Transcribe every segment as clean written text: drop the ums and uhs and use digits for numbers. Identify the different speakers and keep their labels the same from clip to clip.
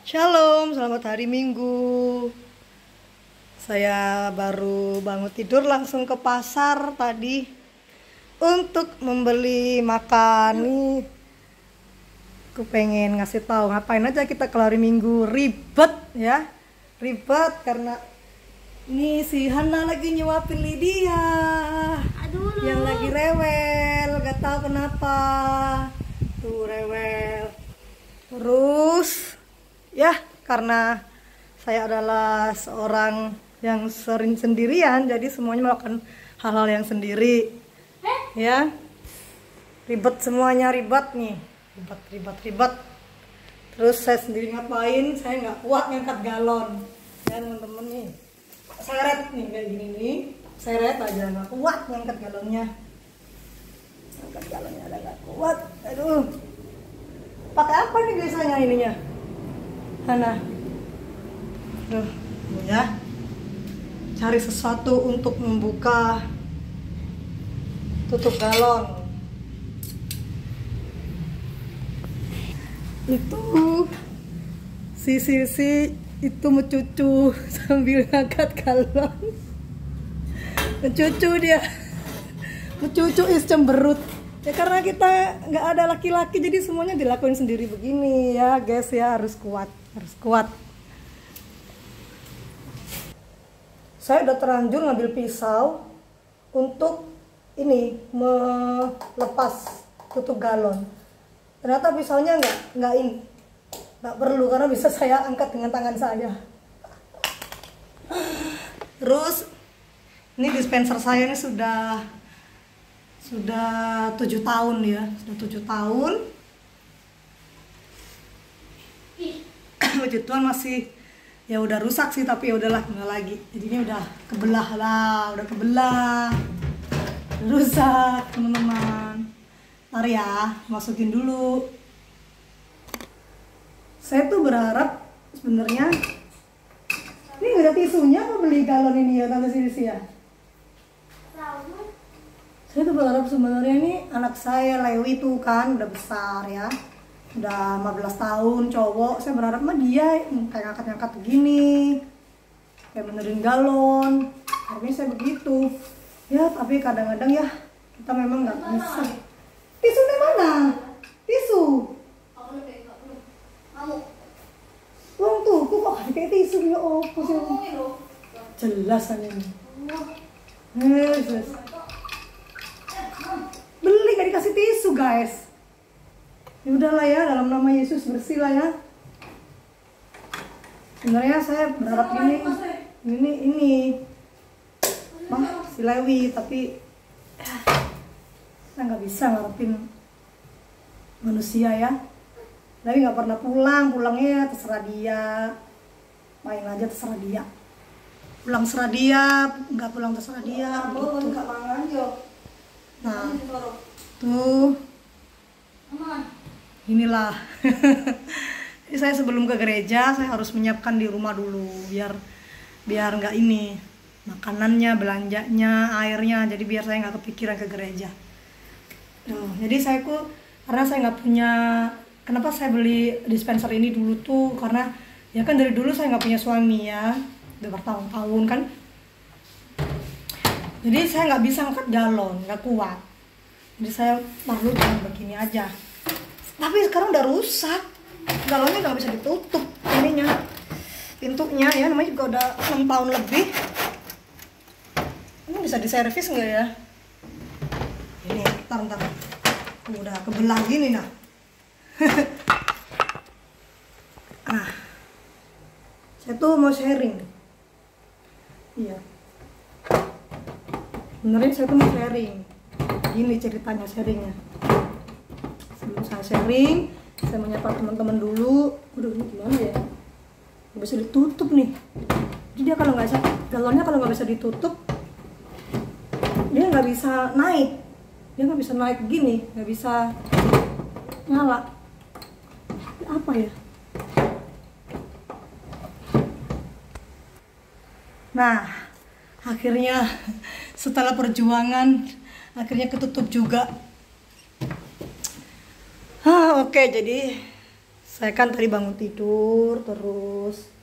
Speaker 1: Shalom, selamat hari Minggu. Saya baru bangun tidur langsung ke pasar tadi untuk membeli makan nih. Aku pengen ngasih tahu ngapain aja kita kalau hari Minggu ribet ya. Ribet karena ini si Hana lagi nyuapin Lydia.
Speaker 2: Aduh,
Speaker 1: yang lagi rewel, gak tahu kenapa. Tuh rewel. Terus ya, karena saya adalah seorang yang sering sendirian, jadi semuanya melakukan hal-hal yang sendiri. Ya, ribet semuanya, ribet nih, ribet. Terus saya sendiri ngapain? Saya nggak kuat ngangkat galon. Ya teman-teman nih, seret nih kayak gini nih, seret aja nggak kuat ngangkat galonnya. Ngangkat galonnya ada nggak kuat. Aduh, pakai apa nih biasanya ininya? Hana, ya, cari sesuatu untuk membuka tutup galon. Itu si itu mencucu sambil ngangkat galon. Mencucu dia, mencucu cemberut. Ya karena kita nggak ada laki-laki, jadi semuanya dilakuin sendiri begini ya guys ya, harus kuat. Saya udah terlanjur ngambil pisau untuk ini melepas tutup galon. Ternyata pisaunya nggak perlu karena bisa saya angkat dengan tangan saya. Terus ini dispenser saya ini sudah 7 tahun ya, sudah 7 tahun. Puji Tuhan masih ya udah rusak sih, tapi ya udahlah, nggak lagi. Jadinya udah kebelah, rusak teman-teman. Ntar ya, masukin dulu. Saya tuh berharap sebenarnya ini nggak ada tisunya apa beli galon ini ya tante Sisi ya. Saya tuh berharap sebenarnya ini anak saya Lewi tuh kan udah besar ya, udah 15 tahun, cowok. Saya berharap mah dia kayak ngangkat-ngangkat begini, kayak benerin galon. Harusnya saya begitu ya, tapi kadang-kadang ya kita memang nggak bisa. Tisunya mana? Tisu uang tuh, kok kayak tisu ya? Oh jelas aja nih. Yes. Beli gak dikasih tisu guys. Ya udahlah ya, dalam nama Yesus bersih lah ya. Sebenarnya saya berharap ini si Lewi, tapi saya nggak bisa ngarepin manusia ya. Lewi nggak pernah pulangnya terserah dia, main aja terserah dia, pulang terserah dia, nggak pulang terserah dia gitu. Nah tuh inilah. Jadi saya sebelum ke gereja saya harus menyiapkan di rumah dulu biar nggak ini makanannya, belanjanya, airnya, jadi biar saya nggak kepikiran ke gereja. Jadi karena saya nggak punya, kenapa saya beli dispenser ini dulu tuh karena ya kan dari dulu saya nggak punya suami ya, udah bertahun-tahun kan. Jadi saya nggak bisa angkat galon, nggak kuat. Jadi saya perlu dengan begini aja. Tapi sekarang udah rusak, galonnya nggak bisa ditutup ininya, pintunya ya, namanya juga udah 6 tahun lebih. Ini bisa diservis nggak ya? Ini ntar udah kebelah gini nah. Nah, saya tuh mau sharing. Iya. Benerin saya tuh mau sharing. Gini ceritanya sharingnya. Sebelum saya sharing, saya menyapa teman-teman dulu. Udah ini gimana ya? Nggak bisa ditutup nih. Jadi dia kalau nggak bisa, galonnya kalau nggak bisa ditutup, dia nggak bisa naik. Dia nggak bisa naik gini, nggak bisa nyala. Apa ya? Nah, akhirnya setelah perjuangan akhirnya ketutup juga. Oke, jadi Saya kan tadi bangun tidur, terus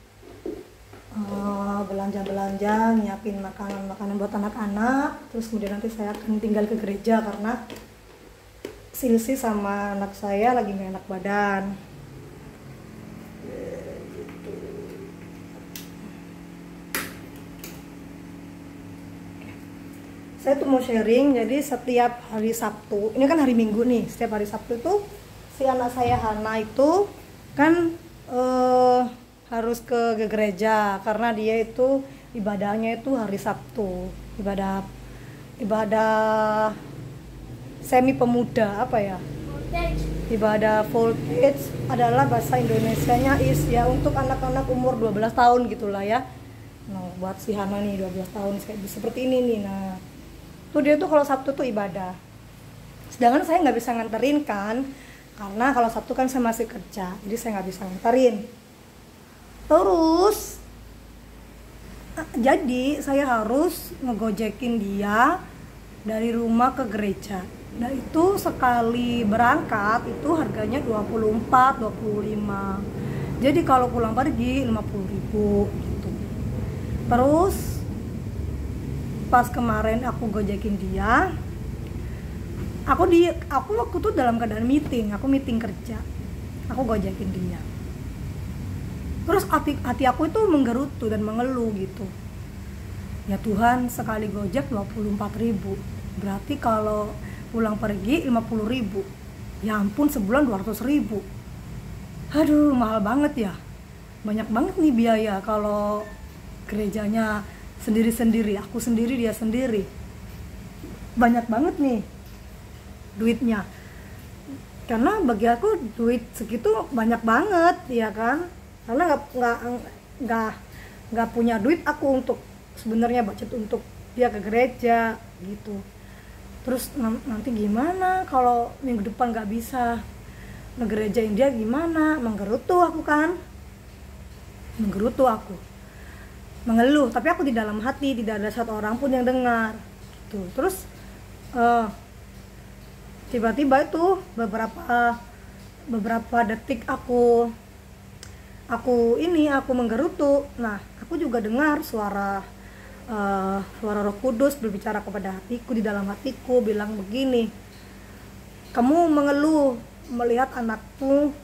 Speaker 1: belanja-belanja, nyiapin makanan-makanan buat anak-anak. Terus kemudian nanti saya akan tinggal ke gereja karena Silsi sama anak saya lagi gak enak badan. Saya tuh mau sharing, jadi setiap hari Sabtu, ini kan hari Minggu nih, setiap hari Sabtu tuh si anak saya Hana itu kan harus ke gereja karena dia itu ibadahnya itu hari Sabtu, ibadah semi pemuda, apa ya, ibadah voltage adalah bahasa Indonesianya is ya untuk anak-anak umur 12 tahun gitulah ya. Nah, buat si Hana nih 12 tahun kayak seperti ini nih. Nah, tuh dia tuh kalau Sabtu tuh ibadah. Sedangkan saya nggak bisa nganterin kan, karena kalau Sabtu kan saya masih kerja, jadi saya nggak bisa nganterin. Terus jadi saya harus ngegojekin dia dari rumah ke gereja. Nah itu sekali berangkat itu harganya 24, 25. Jadi kalau pulang pergi 50.000 gitu. Terus pas kemarin aku gojekin dia, aku waktu itu dalam keadaan meeting kerja, aku gojekin dia. Terus hati aku itu menggerutu dan mengeluh gitu. Ya Tuhan, sekali gojek 24.000, berarti kalau pulang pergi 50.000, ya ampun sebulan 200.000. Aduh mahal banget ya, banyak banget nih biaya kalau gerejanya sendiri-sendiri, aku sendiri dia sendiri, banyak banget nih duitnya. Karena bagi aku duit segitu banyak banget ya kan, karena nggak punya duit aku untuk sebenarnya budget untuk dia ke gereja gitu. Terus nanti gimana kalau minggu depan nggak bisa ngegerejain dia, gimana? Menggerutu aku kan, mengeluh, tapi aku di dalam hati tidak ada satu orang pun yang dengar gitu. Terus tiba-tiba itu beberapa detik aku menggerutu. Nah aku juga dengar suara Roh Kudus berbicara kepada hatiku, di dalam hatiku bilang begini, kamu mengeluh melihat anakmu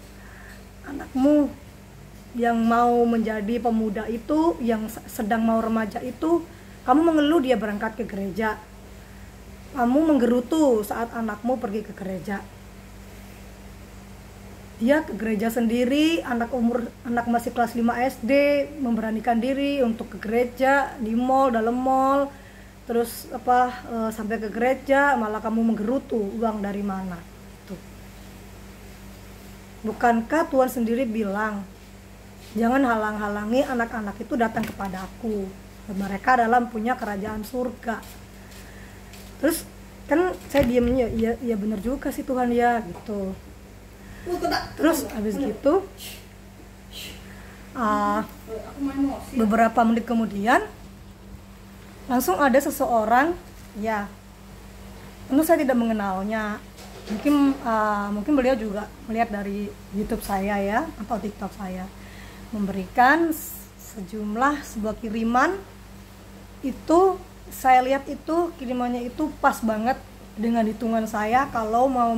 Speaker 1: yang mau menjadi pemuda itu, yang sedang mau remaja itu, kamu mengeluh dia berangkat ke gereja, kamu menggerutu saat anakmu pergi ke gereja. Dia ke gereja sendiri, anak masih kelas 5 SD memberanikan diri untuk ke gereja di mall, dalam mall, terus sampai ke gereja malah kamu menggerutu, uang dari mana? Tuh. Bukankah Tuhan sendiri bilang, jangan halang-halangi anak-anak itu datang kepada aku, mereka dalam punya kerajaan surga. Terus kan saya diamnya, ya benar juga sih Tuhan ya gitu. Terus habis gitu beberapa menit kemudian langsung ada seseorang, ya tentu saya tidak mengenalnya, mungkin beliau juga melihat dari YouTube saya ya atau TikTok saya, memberikan sebuah kiriman. Itu saya lihat itu kirimannya itu pas banget dengan hitungan saya kalau mau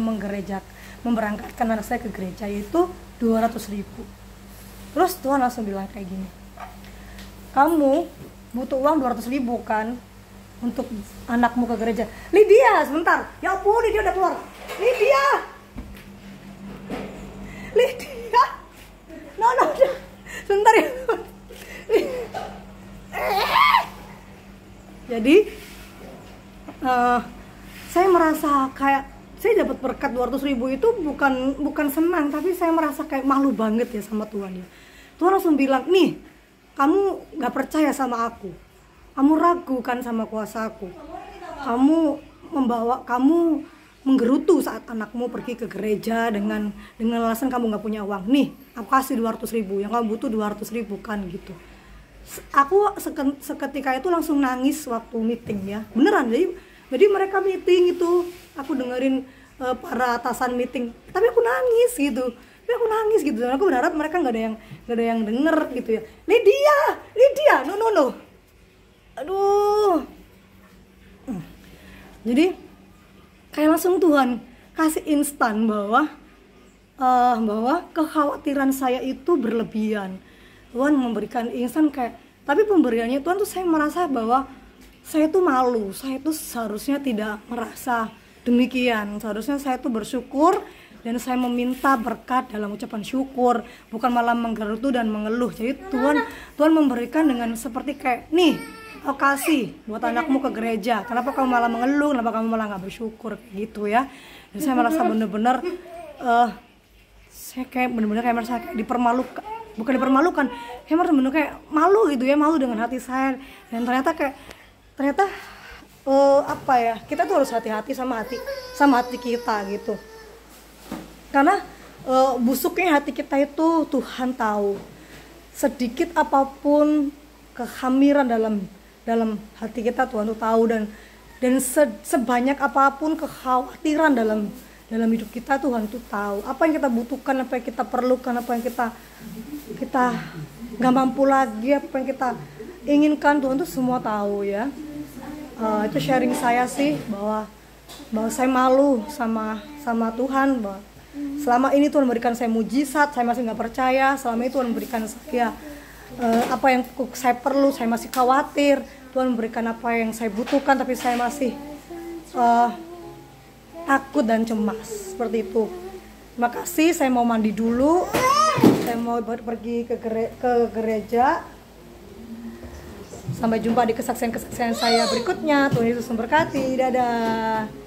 Speaker 1: memberangkatkan anak saya ke gereja, yaitu 200.000. Terus Tuhan langsung bilang kayak gini, kamu butuh uang 200.000 kan untuk anakmu ke gereja. Lydia, sebentar, ya ampun, Lydia udah keluar. Lydia, no, sebentar ya. Jadi saya merasa kayak saya dapat berkat 200.000 itu bukan senang, tapi saya merasa kayak malu banget ya sama Tuhan ya. Tuhan langsung bilang, nih kamu nggak percaya sama aku, kamu ragu kan sama kuasaku, kamu menggerutu saat anakmu pergi ke gereja dengan alasan kamu nggak punya uang. Nih aku kasih 200.000, yang kamu butuh 200.000 kan gitu. Aku seketika itu langsung nangis waktu meeting ya, beneran. Jadi mereka meeting itu, aku dengerin para atasan meeting, tapi aku nangis gitu. tapi aku nangis gitu. Dan aku berharap mereka nggak ada yang denger gitu ya. Lydia, no. Aduh. Jadi kayak langsung Tuhan kasih instan bahwa kekhawatiran saya itu berlebihan. Tuhan memberikan instan kayak, tapi pemberiannya Tuhan tuh saya merasa bahwa saya tuh malu. Saya tuh seharusnya tidak merasa demikian. Seharusnya saya tuh bersyukur dan saya meminta berkat dalam ucapan syukur, bukan malah menggerutu dan mengeluh. Jadi Tuhan memberikan dengan seperti kayak, nih, aku kasih buat anakmu ke gereja. Kenapa kamu malah mengeluh? Kenapa kamu malah nggak bersyukur gitu ya? Dan saya merasa bener-bener saya kayak bener-bener kayak merasa kayak dipermalukan, bukan dipermalukan, kayak merasa bener kayak malu gitu ya, malu dengan hati saya. Dan ternyata apa ya, kita tuh harus hati-hati sama hati kita gitu. Karena busuknya hati kita itu Tuhan tahu. Sedikit apapun kehamiran dalam hati kita Tuhan tuh tahu, dan sebanyak apapun kekhawatiran dalam hidup kita Tuhan tuh tahu. Apa yang kita butuhkan, apa yang kita perlukan, apa yang kita nggak mampu lagi, apa yang kita inginkan, Tuhan tuh semua tahu ya. Itu sharing saya sih, bahwa saya malu sama Tuhan, bahwa selama ini Tuhan memberikan saya mujizat, saya masih nggak percaya. Selama itu Tuhan memberikan saya apa yang saya perlu, saya masih khawatir. Tuhan memberikan apa yang saya butuhkan, tapi saya masih takut dan cemas, seperti itu. Terima kasih, saya mau mandi dulu. Saya mau pergi ke gereja. Sampai jumpa di kesaksian saya berikutnya. Tuhan Yesus memberkati. Dadah.